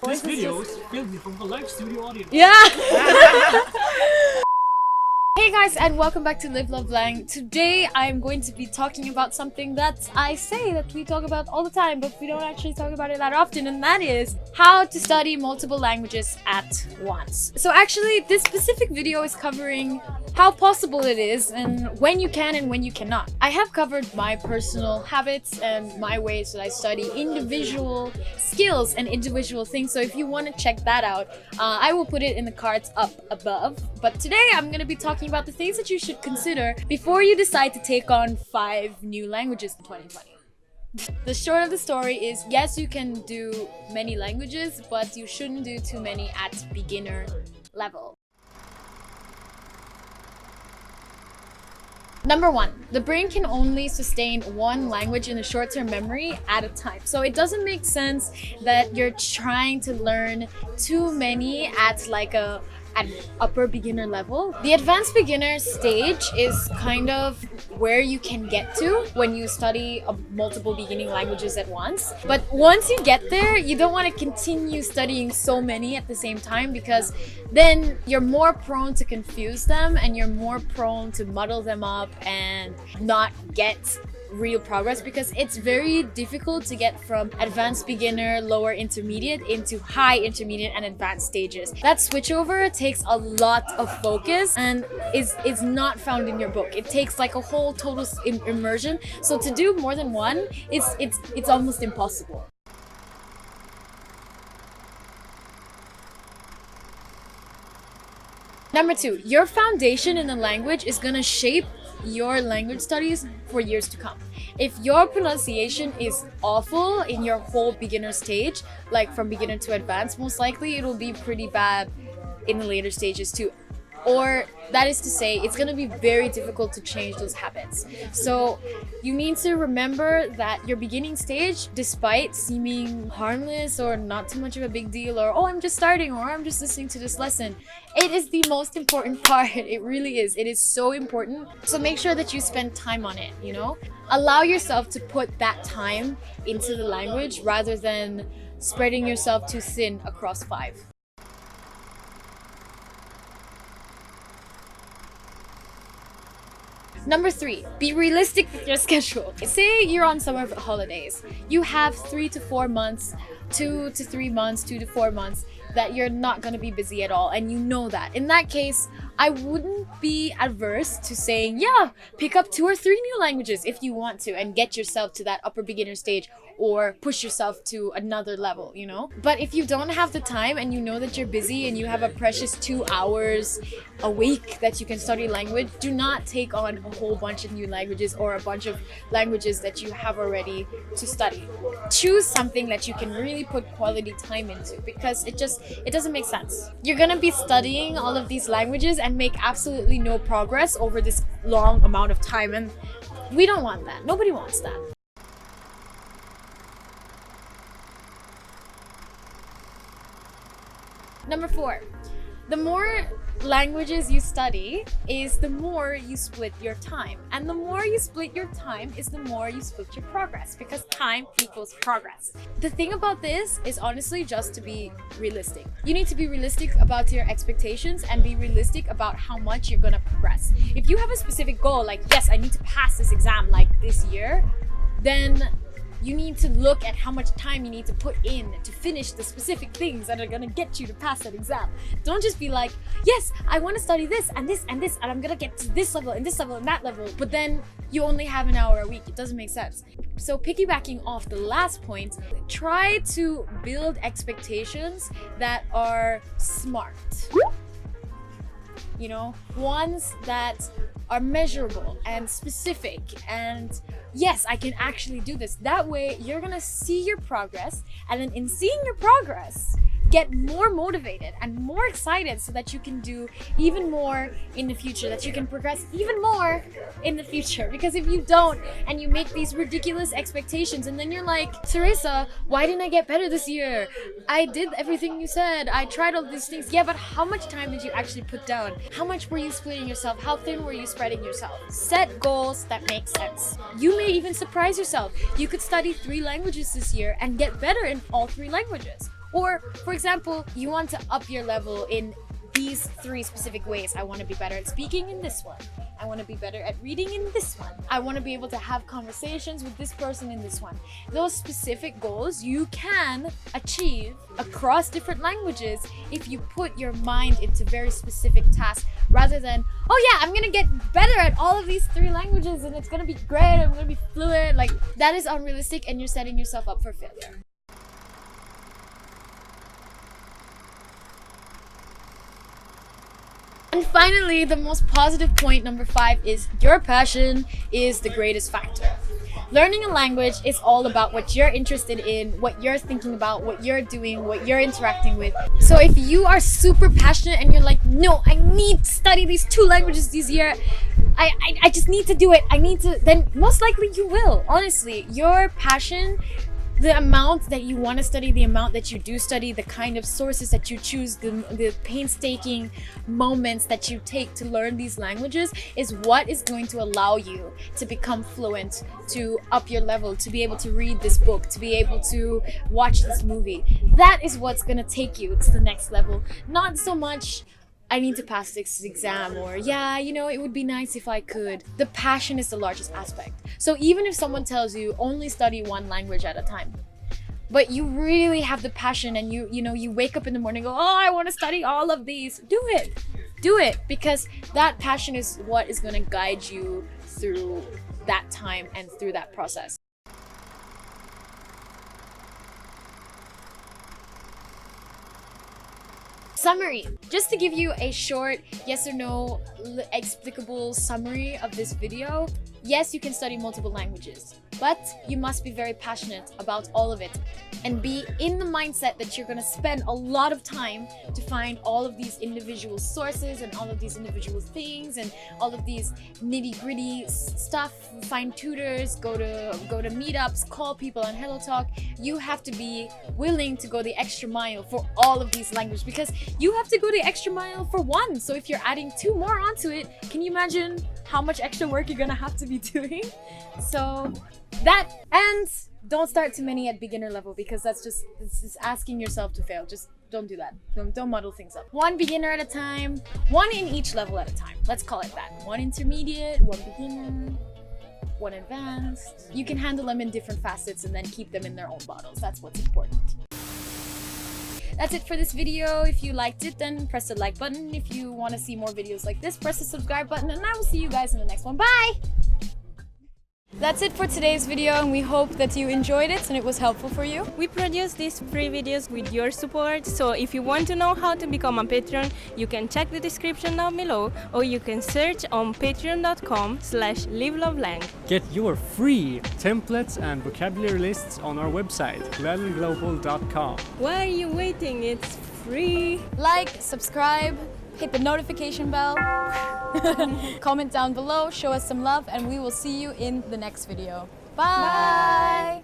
This video is filmed in front of a live studio audience. Yeah! Hey guys, and welcome back to Live Love Lang. Today I'm going to be talking about something that I say that we talk about all the time, but we don't actually talk about it that often, and that is how to study multiple languages at once. So actually, this specific video is covering how possible it is and when you can and when you cannot. I have covered my personal habits and my ways that I study individual skills and individual things, so if you want to check that out, I will put it in the cards up above. But today I'm going to be talking about the things that you should consider before you decide to take on 5 new languages in 2020. The short of the story is, yes, you can do many languages, but you shouldn't do too many at beginner level. Number 1, the brain can only sustain one language in the short-term memory at a time. So it doesn't make sense that you're trying to learn too many at an upper beginner level. The advanced beginner stage is kind of where you can get to when you study multiple beginning languages at once. But once you get there, you don't want to continue studying so many at the same time, because then you're more prone to confuse them and you're more prone to muddle them up and not get real progress, because it's very difficult to get from advanced beginner, lower intermediate into high intermediate and advanced stages. That switchover takes a lot of focus and is not found in your book. It takes like a whole total immersion. So to do more than one, it's almost impossible. Number 2, your foundation in the language is gonna shape your language studies for years to come. If your pronunciation is awful in your whole beginner stage, like from beginner to advanced, most likely it will be pretty bad in the later stages too. Or that is to say, it's going to be very difficult to change those habits. So you need to remember that your beginning stage, despite seeming harmless or not too much of a big deal, or oh, I'm just starting, or I'm just listening to this lesson, it is the most important part. It really is. It is so important. So make sure that you spend time on it, you know? Allow yourself to put that time into the language rather than spreading yourself too thin across 5. Number 3, be realistic with your schedule. Say you're on summer holidays. You have 3 to 4 months, 2 to 3 months, 2 to 4 months that you're not going to be busy at all, and you know that. In that case, I wouldn't be adverse to saying, yeah, pick up 2 or 3 new languages if you want to and get yourself to that upper beginner stage, or push yourself to another level, you know? But if you don't have the time and you know that you're busy and you have a precious 2 hours a week that you can study language, do not take on a whole bunch of new languages or a bunch of languages that you have already to study. Choose something that you can really put quality time into, because it doesn't make sense. You're gonna be studying all of these languages and make absolutely no progress over this long amount of time, and we don't want that. Nobody wants that. Number 4, the more languages you study is the more you split your time. And the more you split your time is the more you split your progress, because time equals progress. The thing about this is honestly just to be realistic. You need to be realistic about your expectations and be realistic about how much you're gonna progress. If you have a specific goal, like, yes, I need to pass this exam like this year, then you need to look at how much time you need to put in to finish the specific things that are gonna get you to pass that exam. Don't just be like, yes, I want to study this and this and this, and I'm gonna get to this level and this level and that level, but then you only have an hour a week. It doesn't make sense. So piggybacking off the last point, try to build expectations that are smart. You know, ones that are measurable and specific, and yes, I can actually do this. That way you're gonna see your progress, and then in seeing your progress, get more motivated and more excited so that you can do even more in the future, that you can progress even more in the future. Because if you don't, and you make these ridiculous expectations, and then you're like, Teresa, why didn't I get better this year? I did everything you said. I tried all these things. Yeah, but how much time did you actually put down? How much were you splitting yourself? How thin were you spreading yourself? Set goals that make sense. You may even surprise yourself. You could study 3 languages this year and get better in all 3 languages. Or, for example, you want to up your level in these 3 specific ways. I want to be better at speaking in this one. I want to be better at reading in this one. I want to be able to have conversations with this person in this one. Those specific goals you can achieve across different languages if you put your mind into very specific tasks rather than, oh yeah, I'm gonna get better at all of these 3 languages and it's gonna be great, I'm gonna be fluent. Like, that is unrealistic and you're setting yourself up for failure. And finally, the most positive point, number 5, is your passion is the greatest factor. Learning a language is all about what you're interested in, what you're thinking about, what you're doing, what you're interacting with. So if you are super passionate and you're like, no, I need to study these 2 languages this year, I just need to do it, then most likely you will. Honestly, your passion, the amount that you want to study, the amount that you do study, the kind of sources that you choose, the painstaking moments that you take to learn these languages is what is going to allow you to become fluent, to up your level, to be able to read this book, to be able to watch this movie. That is what's going to take you to the next level. Not so much, I need to pass this exam, or yeah, you know, it would be nice if I could. The passion is the largest aspect. So even if someone tells you only study 1 language at a time, but you really have the passion and you wake up in the morning and go, oh, I want to study all of these, do it, because that passion is what is going to guide you through that time and through that process. Summary. Just to give you a short yes or no explicable summary of this video, yes, you can study multiple languages, but you must be very passionate about all of it and be in the mindset that you're going to spend a lot of time to find all of these individual sources and all of these individual things and all of these nitty-gritty stuff, find tutors, go to meetups, call people on Hello Talk. You have to be willing to go the extra mile for all of these languages because you have to go the extra mile for 1. So if you're adding 2 more onto it, can you imagine how much extra work you're gonna have to be doing? So that, and don't start too many at beginner level because it's just asking yourself to fail. Just don't do that. Don't muddle things up. 1 beginner at a time, 1 in each level at a time. Let's call it that. 1 intermediate, 1 beginner, 1 advanced. You can handle them in different facets and then keep them in their own bottles. That's what's important. That's it for this video. If you liked it, then press the like button. If you want to see more videos like this, press the subscribe button, and I will see you guys in the next one. Bye! That's it for today's video, and we hope that you enjoyed it and it was helpful for you. We produce these free videos with your support, so if you want to know how to become a patron, you can check the description down below, or you can search on patreon.com/livelovelang. Get your free templates and vocabulary lists on our website, learnglobal.com. Why are you waiting? It's free! Like, subscribe, hit the notification bell, comment down below, show us some love, and we will see you in the next video. Bye!